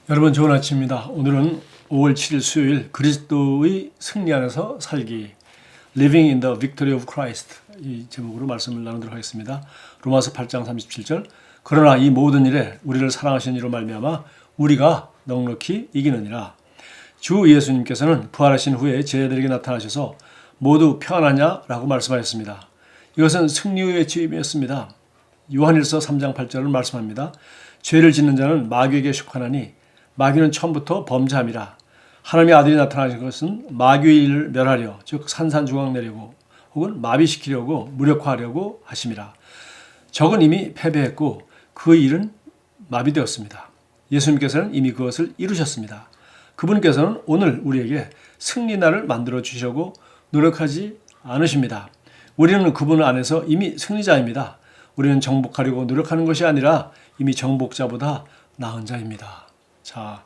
여러분 좋은 아침입니다. 오늘은 5월 7일 수요일 그리스도의 승리 안에서 살기 Living in the Victory of Christ 이 제목으로 말씀을 나누도록 하겠습니다. 로마서 8장 37절 그러나 이 모든 일에 우리를 사랑하신 이로 말미암아 우리가 넉넉히 이기느니라. 주 예수님께서는 부활하신 후에 제자들에게 나타나셔서 모두 평안하냐라고 말씀하셨습니다. 이것은 승리의 외침이었습니다. 요한일서 3장 8절을 말씀합니다. 죄를 짓는 자는 마귀에게 속하나니 마귀는 처음부터 범죄함이라. 하나님의 아들이 나타나신 것은 마귀의 일을 멸하려 즉 산산조각 내려고 혹은 마비시키려고 무력화하려고 하심이라. 적은 이미 패배했고 그 일은 마비되었습니다. 예수님께서는 이미 그것을 이루셨습니다. 그분께서는 오늘 우리에게 승리날을 만들어 주시려고 노력하지 않으십니다. 우리는 그분 안에서 이미 승리자입니다. 우리는 정복하려고 노력하는 것이 아니라 이미 정복자보다 나은 자입니다. 자,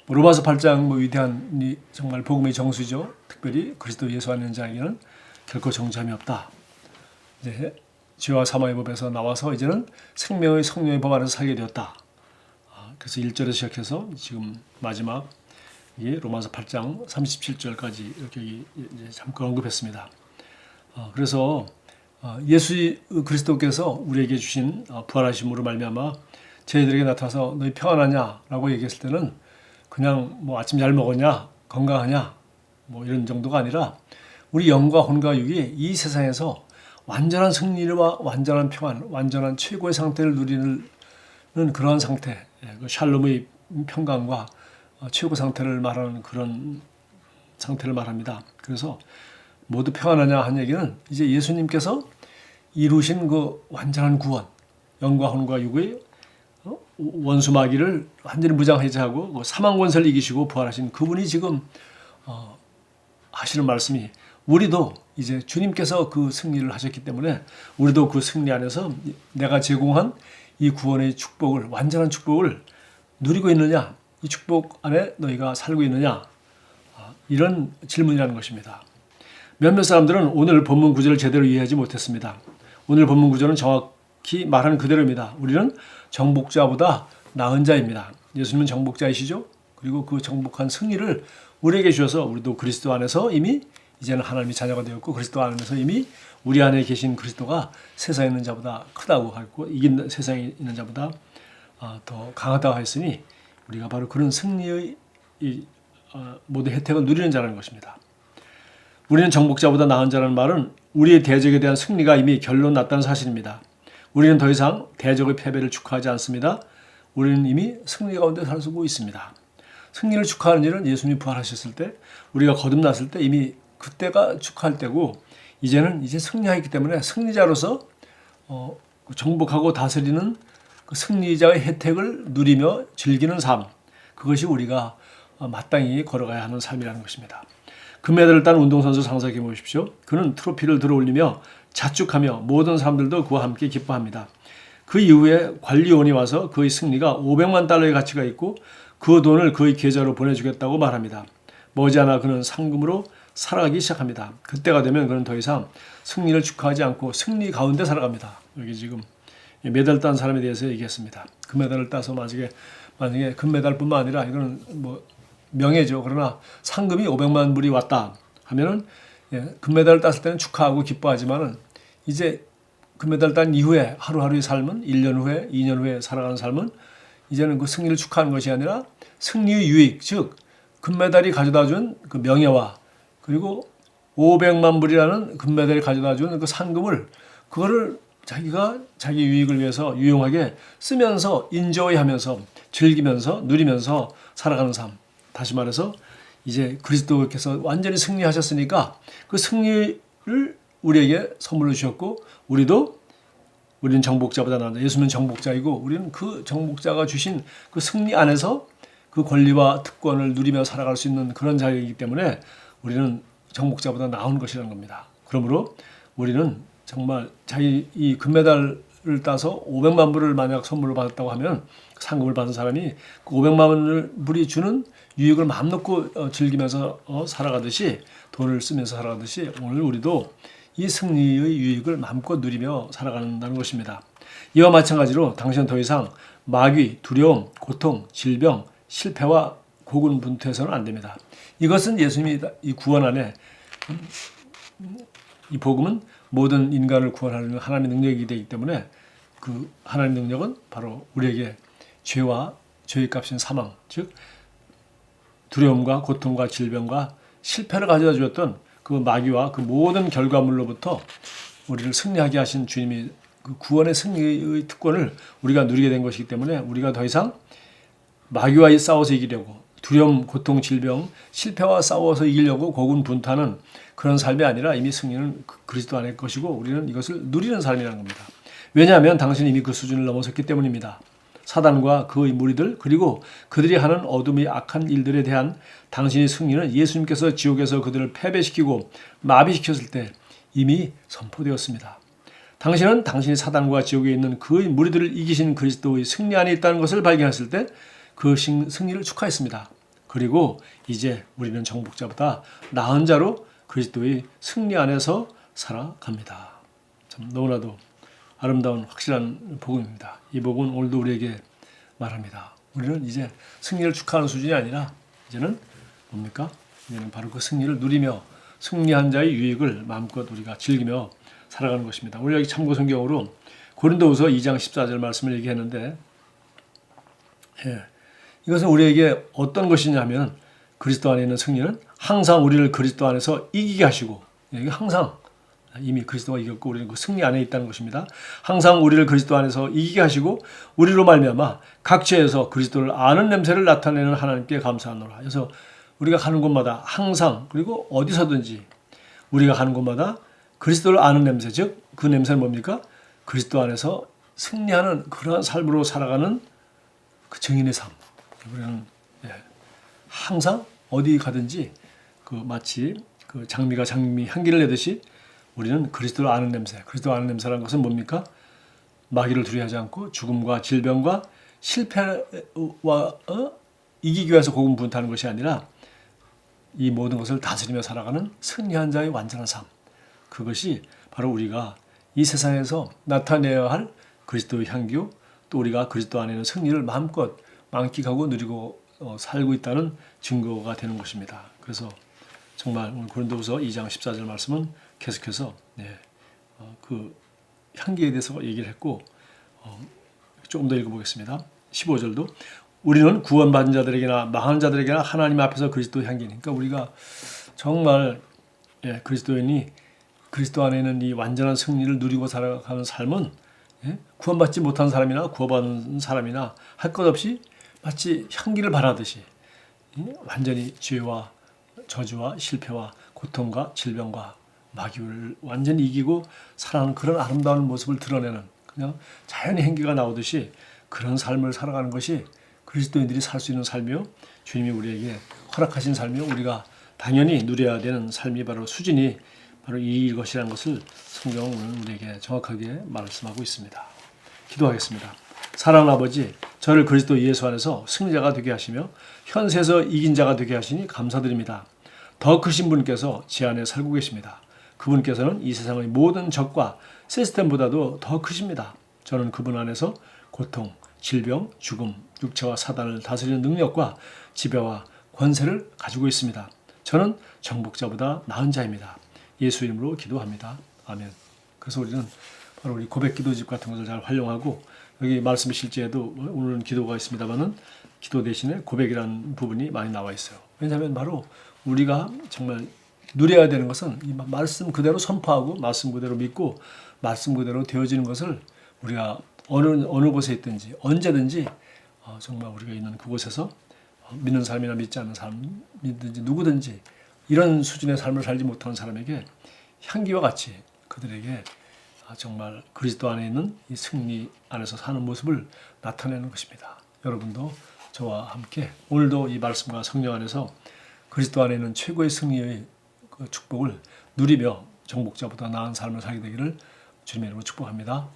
로마서 8장 위대한 정말 복음의 정수죠. 특별히 그리스도 예수 안에 있는 자에게는 결코 정죄함이 없다. 이제 죄와 사망의 법에서 나와서 이제는 생명의 성령의 법 안에서 살게 되었다. 그래서 1절에서 시작해서 지금 마지막 로마서 8장 37절까지 이렇게 이제 잠깐 언급했습니다. 그래서 예수 그리스도께서 우리에게 주신 부활하심으로 말미암아 저희들에게 나타나서 너희 평안하냐라고 얘기했을 때는 그냥 뭐 아침 잘 먹었냐, 건강하냐 뭐 이런 정도가 아니라 우리 영과 혼과 육이 이 세상에서 완전한 승리와 완전한 평안, 완전한 최고의 상태를 누리는 그러한 상태, 그 샬롬의 평강과 최고 상태를 말하는 그런 상태를 말합니다. 그래서 모두 평안하냐 한 얘기는 이제 예수님께서 이루신 그 완전한 구원, 영과 혼과 육의 원수 마귀를 완전히 무장해제하고 사망 권세를 이기시고 부활하신 그분이 지금 하시는 말씀이 우리도 이제 주님께서 그 승리를 하셨기 때문에 우리도 그 승리 안에서 내가 제공한 이 구원의 축복을 완전한 축복을 누리고 있느냐, 이 축복 안에 너희가 살고 있느냐, 이런 질문이라는 것입니다. 몇몇 사람들은 오늘 본문 구절을 제대로 이해하지 못했습니다. 오늘 본문 구절은 정확히 말하는 그대로입니다. 우리는 정복자보다 나은 자입니다. 예수님은 정복자이시죠. 그리고 그 정복한 승리를 우리에게 주셔서 우리도 그리스도 안에서 이미 이제는 하나님의 자녀가 되었고 그리스도 안에서 이미 우리 안에 계신 그리스도가 세상에 있는 자보다 크다고 하고 이긴 세상에 있는 자보다 더 강하다고 했으니 우리가 바로 그런 승리의 모든 혜택을 누리는 자라는 것입니다. 우리는 정복자보다 나은 자라는 말은 우리의 대적에 대한 승리가 이미 결론 났다는 사실입니다. 우리는 더 이상 대적의 패배를 축하하지 않습니다. 우리는 이미 승리 가운데 살고 있습니다. 승리를 축하하는 일은 예수님이 부활하셨을 때 우리가 거듭났을 때 이미 그때가 축하할 때고 이제는 이제 승리하기 때문에 승리자로서 정복하고 다스리는 그 승리자의 혜택을 누리며 즐기는 삶, 그것이 우리가 마땅히 걸어가야 하는 삶이라는 것입니다. 금메달을 딴 운동선수 상상해 보십시오. 그는 트로피를 들어올리며 자축하며 모든 사람들도 그와 함께 기뻐합니다. 그 이후에 관리원이 와서 그의 승리가 500만 달러의 가치가 있고 그 돈을 그의 계좌로 보내주겠다고 말합니다. 머지않아 그는 상금으로 살아가기 시작합니다. 그때가 되면 그는 더 이상 승리를 축하하지 않고 승리 가운데 살아갑니다. 여기 지금 메달 딴 사람에 대해서 얘기했습니다. 금메달을 따서 만약에 금메달뿐만 아니라 이거는 뭐 명예죠. 그러나 상금이 500만 불이 왔다 하면은 금메달을 땄을 때는 축하하고 기뻐하지만은 이제 금메달 딴 이후에 하루하루의 삶은 1년 후에 2년 후에 살아가는 삶은 이제는 그 승리를 축하하는 것이 아니라 승리의 유익, 즉 금메달이 가져다 준 그 명예와 그리고 500만 불이라는 금메달이 가져다 준 그 상금을 그거를 자기가 자기 유익을 위해서 유용하게 쓰면서 인조이하면서 즐기면서 누리면서 살아가는 삶. 다시 말해서 이제 그리스도께서 완전히 승리하셨으니까 그 승리를 우리에게 선물로 주셨고 우리는 정복자보다 나은다. 예수님은 정복자이고 우리는 그 정복자가 주신 그 승리 안에서 그 권리와 특권을 누리며 살아갈 수 있는 그런 자이기 때문에 우리는 정복자보다 나은 것이라는 겁니다. 그러므로 우리는 정말 자기 이 금메달을 따서 500만 불을 만약 선물로 받았다고 하면 상금을 받은 사람이 그 500만 불이 주는 유익을 마음 놓고 즐기면서 살아가듯이 돈을 쓰면서 살아가듯이 오늘 우리도 이 승리의 유익을 마음껏 누리며 살아간다는 것입니다. 이와 마찬가지로 당신은 더 이상 마귀, 두려움, 고통, 질병, 실패와 고군분투해서는 안 됩니다. 이것은 예수님이 이 구원 안에 이 복음은 모든 인간을 구원하는 하나님의 능력이 되기 때문에 그 하나님의 능력은 바로 우리에게 죄와 죄의 값인 사망, 즉 두려움과 고통과 질병과 실패를 가져다 주었던 그 마귀와 그 모든 결과물로부터 우리를 승리하게 하신 주님이 그 구원의 승리의 특권을 우리가 누리게 된 것이기 때문에 우리가 더 이상 마귀와 싸워서 이기려고 두려움, 고통, 질병, 실패와 싸워서 이기려고 고군분투하는 그런 삶이 아니라 이미 승리는 그리스도 안에 것이고 우리는 이것을 누리는 삶이라는 겁니다. 왜냐하면 당신이 이미 그 수준을 넘어섰기 때문입니다. 사단과 그의 무리들 그리고 그들이 하는 어둠의 악한 일들에 대한 당신의 승리는 예수님께서 지옥에서 그들을 패배시키고 마비시켰을 때 이미 선포되었습니다. 당신은 당신이 사단과 지옥에 있는 그의 무리들을 이기신 그리스도의 승리 안에 있다는 것을 발견했을 때 그 승리를 축하했습니다. 그리고 이제 우리는 정복자보다 나은 자로 그리스도의 승리 안에서 살아갑니다. 참 너무나도 아름다운 확실한 복음입니다. 이 복음은 오늘도 우리에게 말합니다. 우리는 이제 승리를 축하하는 수준이 아니라 이제는 뭡니까? 이제는 바로 그 승리를 누리며 승리한 자의 유익을 마음껏 우리가 즐기며 살아가는 것입니다. 오늘 여기 참고 성경으로 고린도후서 2장 14절 말씀을 얘기했는데 이것은 우리에게 어떤 것이냐면 그리스도 안에 있는 승리는 항상 우리를 그리스도 안에서 이기게 하시고 이게 항상 이미 그리스도가 이겼고 우리는 그 승리 안에 있다는 것입니다. 항상 우리를 그리스도 안에서 이기게 하시고 우리로 말미암아 각 죄에서 그리스도를 아는 냄새를 나타내는 하나님께 감사하노라. 그래서 우리가 가는 곳마다 항상 그리고 어디서든지 우리가 가는 곳마다 그리스도를 아는 냄새, 즉 그 냄새는 뭡니까? 그리스도 안에서 승리하는 그러한 삶으로 살아가는 그 증인의 삶. 우리는 항상 어디 가든지 그 마치 그 장미가 장미 향기를 내듯이 우리는 그리스도를 아는 냄새. 그리스도를 아는 냄새라는 것은 뭡니까? 마귀를 두려워하지 않고 죽음과 질병과 실패와 이기기 위해서 고군분투하는 것이 아니라 이 모든 것을 다스리며 살아가는 승리한 자의 완전한 삶. 그것이 바로 우리가 이 세상에서 나타내야 할 그리스도의 향기요. 또 우리가 그리스도 안에 있는 승리를 마음껏 만끽하고 누리고 살고 있다는 증거가 되는 것입니다. 그래서 정말 오늘 고린도후서 2장 14절 말씀은 계속해서 그 향기에 대해서 얘기를 했고 조금 더 읽어보겠습니다. 15절도 우리는 구원받은 자들에게나 망한 자들에게나 하나님 앞에서 그리스도의 향기니까 우리가 정말 그리스도인이 그리스도 안에 있는 이 완전한 승리를 누리고 살아가는 삶은 구원받지 못한 사람이나 구원받은 사람이나 할 것 없이 마치 향기를 바라듯이 완전히 죄와 저주와 실패와 고통과 질병과 마귀를 완전히 이기고 살아가는 그런 아름다운 모습을 드러내는 그냥 자연의 향기가 나오듯이 그런 삶을 살아가는 것이 그리스도인들이 살 수 있는 삶이요. 주님이 우리에게 허락하신 삶이요. 우리가 당연히 누려야 되는 삶이 바로 수준이 바로 이것이라는 것을 성경은 우리에게 정확하게 말씀하고 있습니다. 기도하겠습니다. 사랑하는 아버지, 저를 그리스도 예수 안에서 승리자가 되게 하시며 현세에서 이긴 자가 되게 하시니 감사드립니다. 더 크신 분께서 제 안에 살고 계십니다. 그분께서는 이 세상의 모든 적과 시스템보다도 더 크십니다. 저는 그분 안에서 고통, 질병, 죽음, 육체와 사단을 다스리는 능력과 지배와 권세를 가지고 있습니다. 저는 정복자보다 나은 자입니다. 예수 이름으로 기도합니다. 아멘. 그래서 우리는 바로 우리 고백 기도집 같은 것을 잘 활용하고 여기 말씀 실제에도 오늘은 기도가 있습니다만은 기도 대신에 고백이라는 부분이 많이 나와 있어요. 왜냐하면 바로 우리가 정말 누려야 되는 것은 이 말씀 그대로 선포하고 말씀 그대로 믿고 말씀 그대로 되어지는 것을 우리가 어느 곳에 있든지 언제든지 정말 우리가 있는 그곳에서 믿는 사람이나 믿지 않는 사람이든지 누구든지 이런 수준의 삶을 살지 못하는 사람에게 향기와 같이 그들에게 정말 그리스도 안에 있는 이 승리 안에서 사는 모습을 나타내는 것입니다. 여러분도 저와 함께 오늘도 이 말씀과 성령 안에서 그리스도 안에 있는 최고의 승리의 그 축복을 누리며 정복자보다 나은 삶을 살게 되기를 주님의 이름으로 축복합니다.